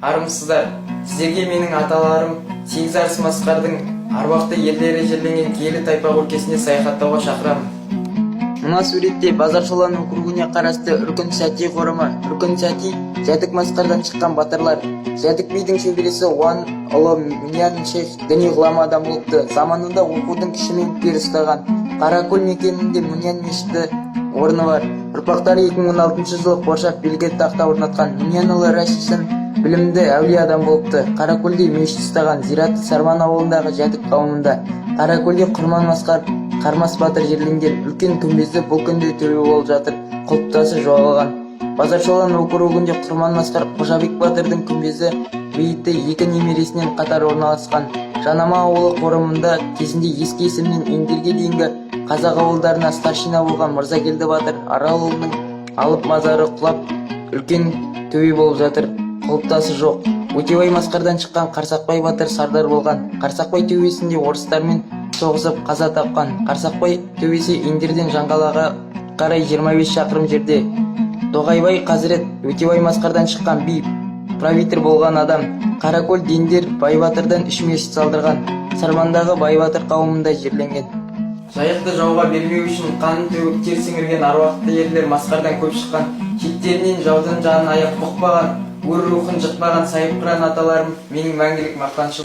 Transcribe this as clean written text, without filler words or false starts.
армысыздар. Сіздерге менің аталарым сегіз арыс масқардың арбақты ерлері жерленген киелі тайпақ өлкесіне саяхаттауға шақырамын. Мына суретте Базаршолан округіне қарасты Үркін Сәти қорымы. Үркін Сәти Жәдік масқардан шыққан батырлар. Жәдік бидің шөбересі Уан ұлы Мүниян шейх діни ғұлама адам болыпты. Заманында оқудың кішімен пер ұстаған. Қаракөл мекенінде Мүниян мешіті орны бар. Ұрпақтары 2016 жылы қоршап белгі тақта орнатқан. Мүниян ұлы Рәшишін білімді әулие адам болыпты. Қаракөлде мешіт ұстаған. Зираты Сарман ауылындағы Жәдік қауымында. Қаракөлде Құрман масқар Қармас батыр жерленген. Үлкен күмбезді бұл күнде төбе болып жатыр. Құлпытасы жоғалған. Базаршолан округінде Құрман масқар Қожабек батырдың күмбезі бейіті екі немересінен қатар орналасқан. Жанама ауылы қорымында кезінде ескі есімнен Еңгерге дейінгі қазақ ауылдарына старшина болған Мырзакелді батыр Арал ұлының алып мазары құлап үлкен төбе болып жатыр. Құлпытасы жоқ. Өтебай масқардан шыққан Қарсақбай батыр сардар болған. Қарсақбай төбесінде орыстармен соғысып қаза тапқан. Қарсақбай төбесі Индерден Жаңғалаға қарай 25 шақырым жерде. Тоғайбай Қазірет Өтебай масқардан шыққан би правитель болған адам. Қаракөл Дендер Байбатырдан 3 мешіт салдырған. Сармандағы Байбатыр қауымында жерленген. Жайықты жауға бермеу үшін қанын төгіп тер сіңірген аруақты ерлер масқардан көп шыққан. Шеттерінен жаудың жанын аяқ бұқпаған, өр рухын жықпаған сайыпқыран аталарым менің мәңгілік мақтаншыл.